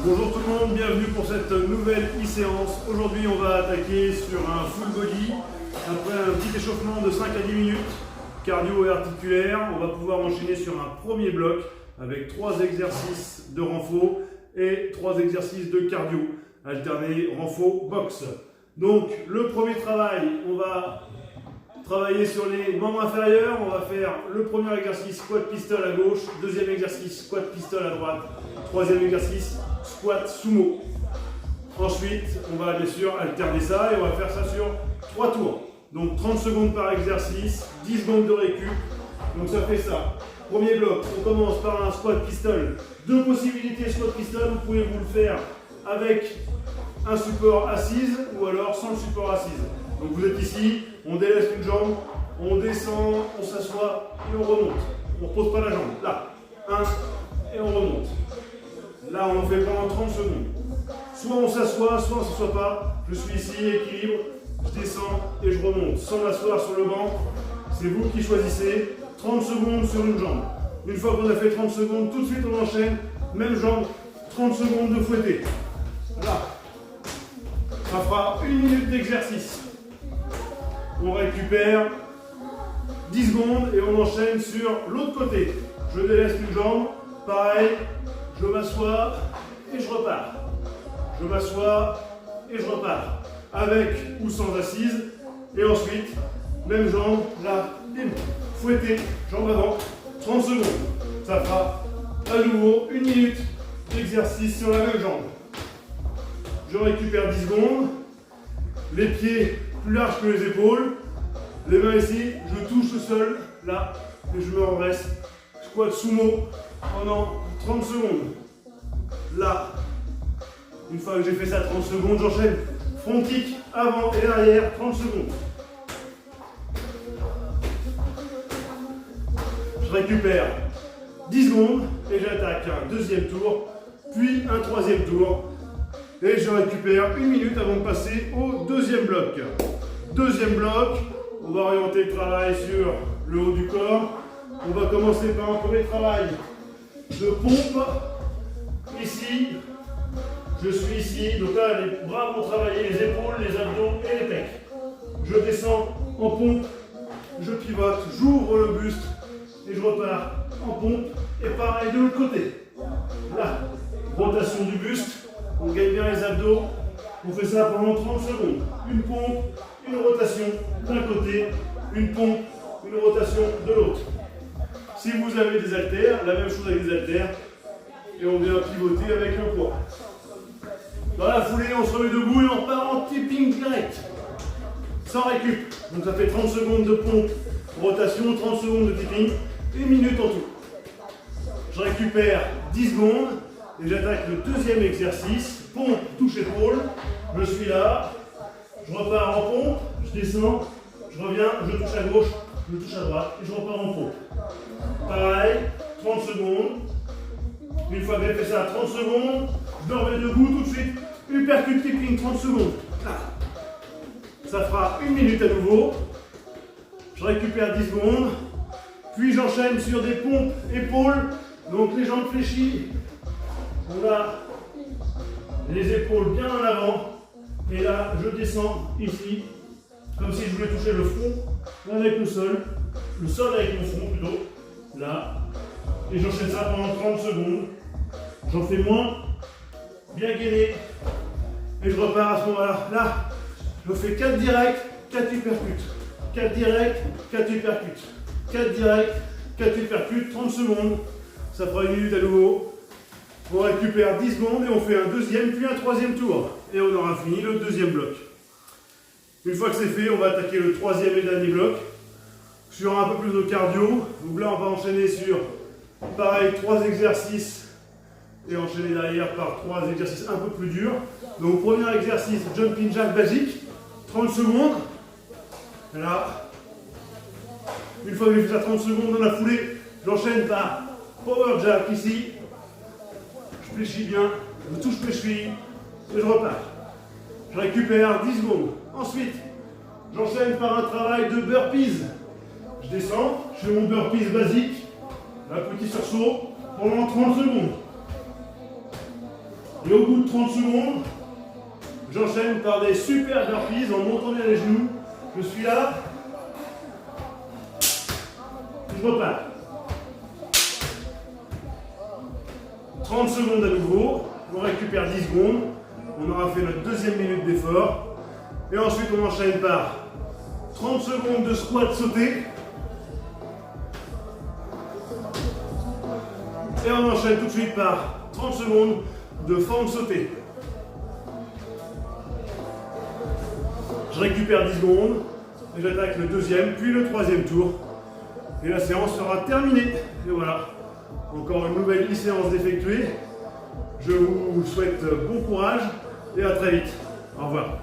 Bonjour tout le monde, bienvenue pour cette nouvelle e-séance. Aujourd'hui on va attaquer sur un full body. Après un petit échauffement de 5 à 10 minutes, cardio et articulaire, on va pouvoir enchaîner sur un premier bloc avec 3 exercices de renfo et 3 exercices de cardio, alternés renfo boxe. Donc le premier travail, on va travailler sur les membres inférieurs. On va faire le premier exercice squat pistol à gauche, deuxième exercice squat pistol à droite, troisième exercice squat sumo. Ensuite, on va bien sûr alterner ça et on va faire ça sur 3 tours. Donc 30 secondes par exercice, 10 secondes de récup. Donc ça fait ça. Premier bloc, on commence par un squat pistol. 2 possibilités squat pistol, vous pouvez vous le faire avec un support assise ou alors sans le support assise. Donc vous êtes ici, on délaisse une jambe, on descend, on s'assoit et on remonte. On ne repose pas la jambe. Là, 1 et on remonte. Là, on en fait pendant 30 secondes. Soit on s'assoit, soit on ne s'assoit pas. Je suis ici, équilibre, je descends et je remonte. Sans m'asseoir sur le banc, c'est vous qui choisissez. 30 secondes sur une jambe. Une fois qu'on a fait 30 secondes, tout de suite on enchaîne. Même jambe, 30 secondes de fouetté. Voilà. Ça fera 1 minute d'exercice. On récupère 10 secondes et on enchaîne sur l'autre côté. Je délaisse une jambe, pareil, je m'assois et je repars. Je m'assois et je repars. Avec ou sans assise. Et ensuite, même jambe, là, fouetter, jambe avant, 30 secondes. Ça fera à nouveau 1 minute d'exercice sur la même jambe. Je récupère 10 secondes. Les pieds plus larges que les épaules, les mains ici, je touche le sol, là, et je me redresse. Squat sumo pendant 30 secondes. Là, une fois que j'ai fait ça 30 secondes, j'enchaîne front kick, avant et arrière, 30 secondes. Je récupère 10 secondes et j'attaque un deuxième tour, puis un troisième tour. Et je récupère 1 minute avant de passer au deuxième bloc. Deuxième bloc, on va orienter le travail sur le haut du corps. On va commencer par un premier travail de pompe. Ici, je suis ici. Donc là, les bras vont travailler les épaules, les abdos et les pecs. Je descends en pompe, je pivote, j'ouvre le buste et je repars en pompe. Et pareil de l'autre côté. Là, rotation du buste. On gagne bien les abdos, on fait ça pendant 30 secondes. Une pompe, une rotation d'un côté, une pompe, une rotation de l'autre. Si vous avez des haltères, la même chose avec des haltères, et on vient pivoter avec le poids. Dans la foulée, on se remet debout et on repart en tipping direct, sans récup. Donc ça fait 30 secondes de pompe, rotation, 30 secondes de tipping, 1 minute en tout. Je récupère 10 secondes. Et j'attaque le deuxième exercice, pompe, touche épaule. Je suis là, je repars en pompe, je descends, je reviens, je touche à gauche, je touche à droite et je repars en pompe. Pareil, 30 secondes. Une fois que j'ai fait ça, 30 secondes, je me remets debout tout de suite, uppercut keeping, 30 secondes. Ça fera 1 minute à nouveau. Je récupère 10 secondes, puis j'enchaîne sur des pompes épaules, donc les jambes fléchies. On a les épaules bien en avant et là je descends ici comme si je voulais toucher le front avec le sol avec mon front plutôt, là, et j'enchaîne ça pendant 30 secondes, j'en fais moins, bien gainé, et je repars à ce moment-là, là, je fais 4 directs, 4 uppercuts, 4 directs, 4 uppercuts, 4 directs, 4 uppercuts, 30 secondes, ça fera 1 minute à nouveau. On récupère 10 secondes et on fait un deuxième puis un troisième tour. Et on aura fini le deuxième bloc. Une fois que c'est fait, on va attaquer le troisième et dernier bloc. Sur un peu plus de cardio. Donc là, on va enchaîner sur, pareil, 3 exercices. Et enchaîner derrière par 3 exercices un peu plus durs. Donc premier exercice, jumping jack basique. 30 secondes. Là. Une fois que j'ai fait ça 30 secondes dans la foulée, j'enchaîne par power jack ici. Je fléchis bien, je touche mes chevilles et je repars. Je récupère 10 secondes. Ensuite, j'enchaîne par un travail de burpees. Je descends, je fais mon burpees basique, un petit sursaut pendant 30 secondes. Et au bout de 30 secondes, j'enchaîne par des super burpees en montant bien les genoux. Je suis là. Je repars. 30 secondes à nouveau. On récupère 10 secondes. On aura fait notre deuxième minute d'effort. Et ensuite, on enchaîne par 30 secondes de squat sauté. Et on enchaîne tout de suite par 30 secondes de forme sautée. Je récupère 10 secondes et j'attaque le deuxième puis le troisième tour. Et la séance sera terminée. Et voilà, encore une nouvelle séance d'effectuer. Je vous souhaite bon courage et à très vite. Au revoir.